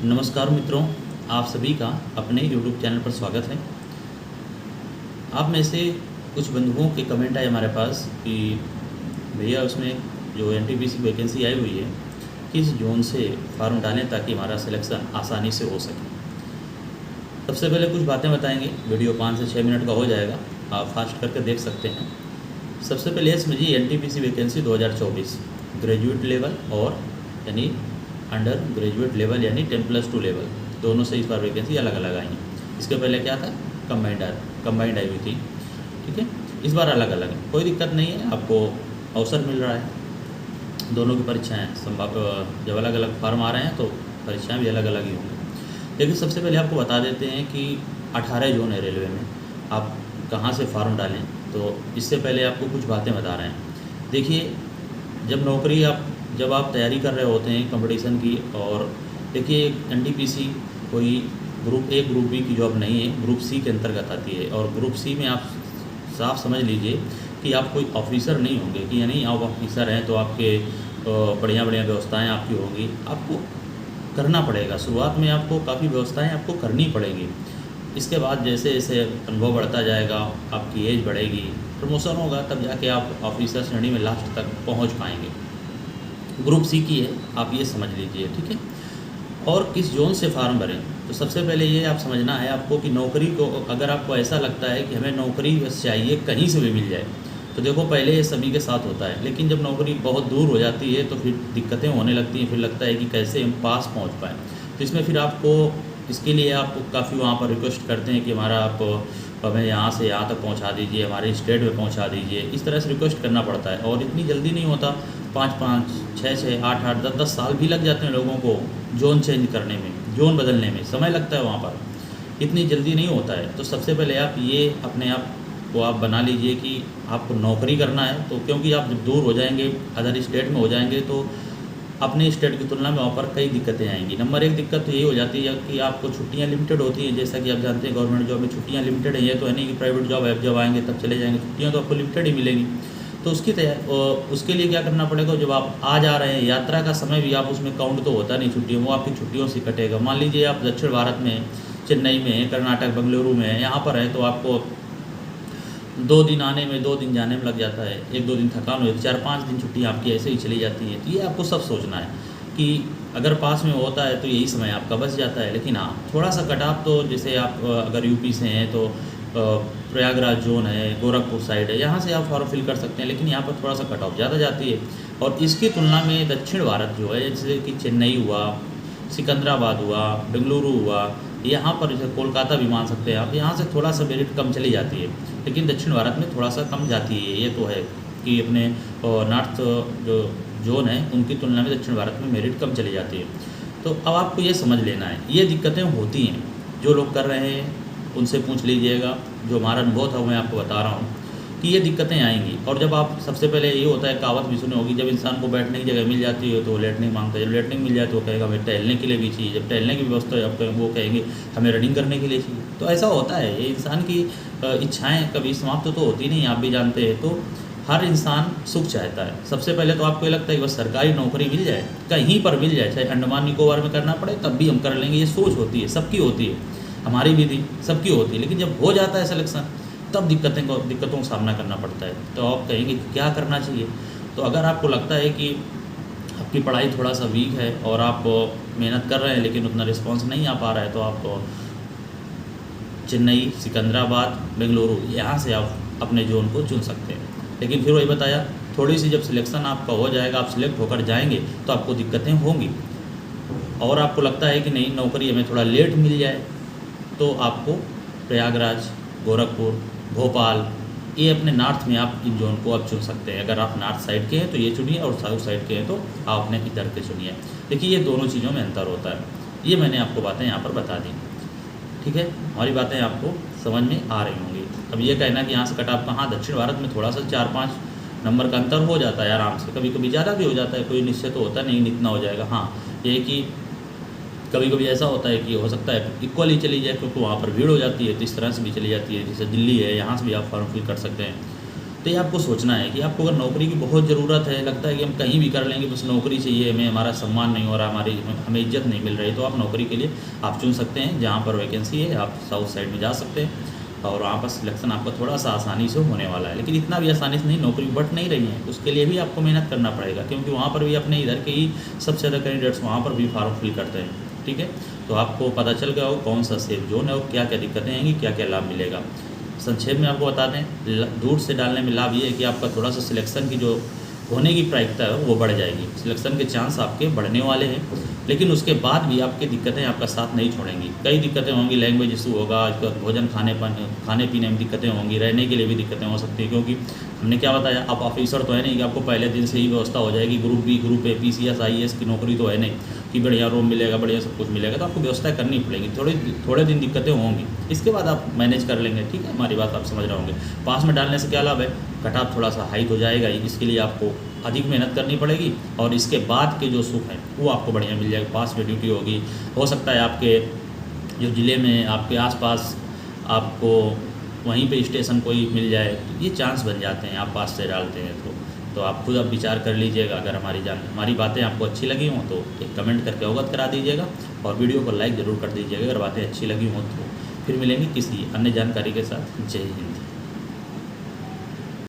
नमस्कार मित्रों, आप सभी का अपने YouTube चैनल पर स्वागत है। आप में से कुछ बंधुओं के कमेंट आए हमारे पास कि भैया उसमें जो एनटीपीसी वैकेंसी आई हुई है, किस जोन से फॉर्म डालें ताकि हमारा सिलेक्शन आसानी से हो सके। सबसे पहले कुछ बातें बताएंगे, वीडियो 5 से 6 मिनट का हो जाएगा, आप फास्ट करके देख सकते हैं। सबसे पहले ये समझिए, एनटीपीसी वैकेंसी 2024 ग्रेजुएट लेवल और यानी अंडर ग्रेजुएट लेवल यानी 10+2 लेवल दोनों से इस बार वैकेंसी अलग अलग आई हैं। इसके पहले क्या था, कंबाइंड आई हुई थी, ठीक है। इस बार अलग अलग है, कोई दिक्कत नहीं है, आपको अवसर मिल रहा है। दोनों की परीक्षाएँ संभव, जब अलग अलग फॉर्म आ रहे हैं तो परीक्षाएँ भी अलग अलग ही होंगी। लेकिन सबसे पहले आपको बता देते हैं कि 18 जोन है रेलवे में, आप कहाँ से फॉर्म डालें। तो इससे पहले आपको कुछ बातें बता रहे हैं। देखिए, जब आप तैयारी कर रहे होते हैं कंपटीशन की, और देखिए एनटीपीसी कोई ग्रुप ए ग्रुप बी की जॉब नहीं है, ग्रुप सी के अंतर्गत आती है। और ग्रुप सी में आप साफ समझ लीजिए कि आप कोई ऑफिसर नहीं होंगे, कि यानी आप ऑफिसर हैं तो आपके बढ़िया बढ़िया व्यवस्थाएं आपकी होंगी। आपको करना पड़ेगा, शुरुआत में आपको काफ़ी व्यवस्थाएं आपको करनी पड़ेंगी। इसके बाद जैसे जैसे अनुभव बढ़ता जाएगा, आपकी एज बढ़ेगी, प्रमोशन होगा, तब जाके आप ऑफिसर श्रेणी में लास्ट तक पहुँच पाएंगे। ग्रुप सी की है, आप ये समझ लीजिए, ठीक है। और किस जोन से फार्म भरें, तो सबसे पहले ये आप समझना है आपको कि नौकरी को, अगर आपको ऐसा लगता है कि हमें नौकरी बस चाहिए, कहीं से भी मिल जाए, तो देखो पहले ये सभी के साथ होता है। लेकिन जब नौकरी बहुत दूर हो जाती है तो फिर दिक्कतें होने लगती हैं, फिर लगता है कि कैसे हम पास पहुँच पाएँ। तो इसमें फिर आपको, इसके लिए आप काफ़ी वहाँ पर रिक्वेस्ट करते हैं कि हमारा आप हमें यहाँ से यहाँ तक पहुँचा दीजिए, हमारे स्टेट में पहुँचा दीजिए। इस तरह से रिक्वेस्ट करना पड़ता है, और इतनी जल्दी नहीं होता। 5-5, 6-6, 8-8, 10-10 साल भी लग जाते हैं लोगों को जोन चेंज करने में, जोन बदलने में समय लगता है वहाँ पर, इतनी जल्दी नहीं होता है। तो सबसे पहले आप ये अपने आप को आप बना लीजिए कि आपको नौकरी करना है। तो क्योंकि आप जब दूर हो जाएंगे, अदर स्टेट में हो जाएंगे, तो अपने स्टेट की तुलना में वहाँ पर कई दिक्कतें आएंगी। नंबर 1 दिक्कत तो ये हो जाती है कि आपको छुट्टियाँ लिमिटेड होती हैं। जैसा कि आप जानते हैं गवर्नमेंट जॉब में छुट्टियाँ लिमिटेड है, ये तो है नहीं कि प्राइवेट जॉब है जब आएंगे तब चले जाएंगे, छुट्टियाँ तो आपको लिमिटेड ही मिलेंगी। तो उसके लिए क्या करना पड़ेगा, जब आप आ जा रहे हैं, यात्रा का समय भी आप उसमें काउंट तो होता नहीं छुट्टियों, वो आपकी छुट्टियों से कटेगा। मान लीजिए आप दक्षिण भारत में, चेन्नई में, कर्नाटक बेंगलुरु में, यहाँ पर है, तो आपको 2 दिन आने में, 2 दिन जाने में लग जाता है, 1-2 दिन थकान हो, 4-5 दिन छुट्टियाँ आपकी ऐसे ही चली जाती हैं। तो ये आपको सब सोचना है कि अगर पास में होता है तो यही समय आपका बच जाता है। लेकिन हाँ, थोड़ा सा कट ऑफ, तो जैसे आप अगर यूपी से हैं तो प्रयागराज जोन है, गोरखपुर साइड है, यहाँ से आप फॉर्म फिल कर सकते हैं। लेकिन यहाँ पर थोड़ा सा कट ऑफ ज़्यादा जाती है। और इसकी तुलना में दक्षिण भारत जो है, जैसे कि चेन्नई हुआ, सिकंदराबाद हुआ, बेंगलुरु हुआ, यहाँ पर जैसे कोलकाता भी मान सकते हैं आप, यहाँ से थोड़ा सा मेरिट कम चली जाती है। लेकिन दक्षिण भारत में थोड़ा सा कम जाती है, ये तो है कि अपने नॉर्थ जो जोन है उनकी तुलना में दक्षिण भारत में मेरिट कम चली जाती है। तो अब आपको ये समझ लेना है, ये दिक्कतें होती हैं, जो लोग कर रहे हैं उनसे पूछ लीजिएगा। जो हमारा अनुभव था मैं आपको बता रहा हूँ कि ये दिक्कतें आएंगी। और जब आप, सबसे पहले ये होता है, कहावत भी सुनी होगी, जब इंसान को बैठने की जगह मिल जाती है तो वो लेटने मांगता है, जब लेटने मिल जाए तो वो कहेगा हमें टहलने के लिए भी चाहिए, जब टहलने की व्यवस्था है वो कहेंगे हमें रनिंग करने के लिए चाहिए। तो ऐसा होता है, ये इंसान की इच्छाएँ कभी समाप्त तो होती नहीं, आप भी जानते हैं। तो हर इंसान सुख चाहता है। सबसे पहले तो आपको ये लगता है कि बस सरकारी नौकरी मिल जाए, कहीं पर मिल जाए, चाहे अंडमान निकोबार में करना पड़े तब भी हम कर लेंगे, ये सोच होती है, सबकी होती है, हमारी भी थी, सबकी होती है। लेकिन जब हो जाता है सिलेक्शन, तब दिक्कतों का सामना करना पड़ता है। तो आप कहेंगे कि क्या करना चाहिए। तो अगर आपको लगता है कि आपकी पढ़ाई थोड़ा सा वीक है और आप मेहनत कर रहे हैं लेकिन उतना रिस्पॉन्स नहीं आ पा रहा है, तो आप चेन्नई, सिकंदराबाद, बेंगलुरु, यहाँ से आप अपने जोन को चुन सकते हैं। लेकिन फिर वही बताया, थोड़ी सी जब सिलेक्शन आपका हो जाएगा, आप सिलेक्ट होकर जाएंगे तो आपको दिक्कतें होंगी। और आपको लगता है कि नहीं, नौकरी हमें थोड़ा लेट मिल जाए, तो आपको प्रयागराज, गोरखपुर, भोपाल, ये अपने नॉर्थ में आप इन जोन को आप चुन सकते हैं। अगर आप नॉर्थ साइड के हैं तो ये चुनिए, और साउथ साइड के हैं तो आप अपने इधर के चुनिए। देखिए, ये दोनों चीज़ों में अंतर होता है। ये मैंने आपको बातें यहाँ पर बता दी, ठीक है। हमारी बातें आपको समझ में आ रही होंगी। अब ये कहना कि यहाँ से कट ऑफ कहाँ, दक्षिण भारत में थोड़ा सा 4-5 नंबर का अंतर हो जाता है आराम से, कभी कभी ज़्यादा भी हो जाता है, कोई निश्चय तो होता नहीं इतना हो जाएगा। हाँ, ये कि कभी कभी ऐसा होता है कि हो सकता है इक्वली चली जाए, क्योंकि वहाँ पर भीड़ हो जाती है, तो इस तरह से भी चली जाती है। जैसे दिल्ली है, यहाँ से भी आप फॉर्म फिल कर सकते हैं। तो ये आपको सोचना है कि आपको अगर नौकरी की बहुत ज़रूरत है, लगता है कि हम कहीं भी कर लेंगे, बस नौकरी चाहिए हमें, हमारा सम्मान नहीं हो रहा, हमें इज्जत नहीं मिल रही, तो आप नौकरी के लिए आप चुन सकते हैं जहाँ पर वैकेंसी है, आप साउथ साइड में जा सकते हैं और वहाँ पर सिलेक्शन आपका थोड़ा सा आसानी से होने वाला है। लेकिन इतना भी आसानी से नहीं, नौकरी बट नहीं रही है, उसके लिए भी आपको मेहनत करना पड़ेगा, क्योंकि वहाँ पर भी अपने इधर के ही सबसे ज़्यादा कैंडिडेट्स वहाँ पर भी फॉर्म फिल करते हैं। ठीक है, तो आपको पता चल गया हो कौन सा सेफ जोन है और क्या क्या दिक्कतें आएंगी, क्या क्या लाभ मिलेगा। संक्षेप में आपको बता दें, दूर से डालने में लाभ ये है कि आपका थोड़ा सा सिलेक्शन की जो होने की प्रायिकता है वो बढ़ जाएगी, सिलेक्शन के चांस आपके बढ़ने वाले हैं। लेकिन उसके बाद भी आपकी दिक्कतें आपका साथ नहीं छोड़ेंगी, कई दिक्कतें होंगी, लैंग्वेज इशू होगा, भोजन खाने पीने में दिक्कतें होंगी, रहने के लिए भी दिक्कतें हो सकती हैं, क्योंकि हमने क्या बताया, आप ऑफिसर तो है नहीं कि आपको पहले दिन से ही व्यवस्था हो जाएगी, group B, group A, PCS IAS की नौकरी तो है नहीं कि बढ़िया रूम मिलेगा, बढ़िया सब कुछ मिलेगा, तो आपको व्यवस्था करनी पड़ेगी, थोड़े दिन दिक्कतें होंगी, इसके बाद आप मैनेज कर लेंगे। ठीक है, हमारी बात आप समझ रहे होंगे। पास में डालने से क्या लाभ है, कट ऑफ थोड़ा सा हाई तो जाएगा ही, इसके लिए आपको अधिक मेहनत करनी पड़ेगी और इसके बाद के जो सुख हैं वो आपको बढ़िया मिल जाएगा। पास में ड्यूटी होगी, हो सकता है आपके जो ज़िले में आपके आसपास आपको वहीं पे स्टेशन कोई मिल जाए, तो ये चांस बन जाते हैं, आप पास से डालते हैं तो आप खुद अब विचार कर लीजिएगा। अगर हमारी बातें आपको अच्छी लगी हों तो एक कमेंट करके अवगत करा दीजिएगा और वीडियो को लाइक ज़रूर कर दीजिएगा अगर बातें अच्छी लगी हों तो। फिर मिलेंगे किसी अन्य जानकारी के साथ। जय हिंद।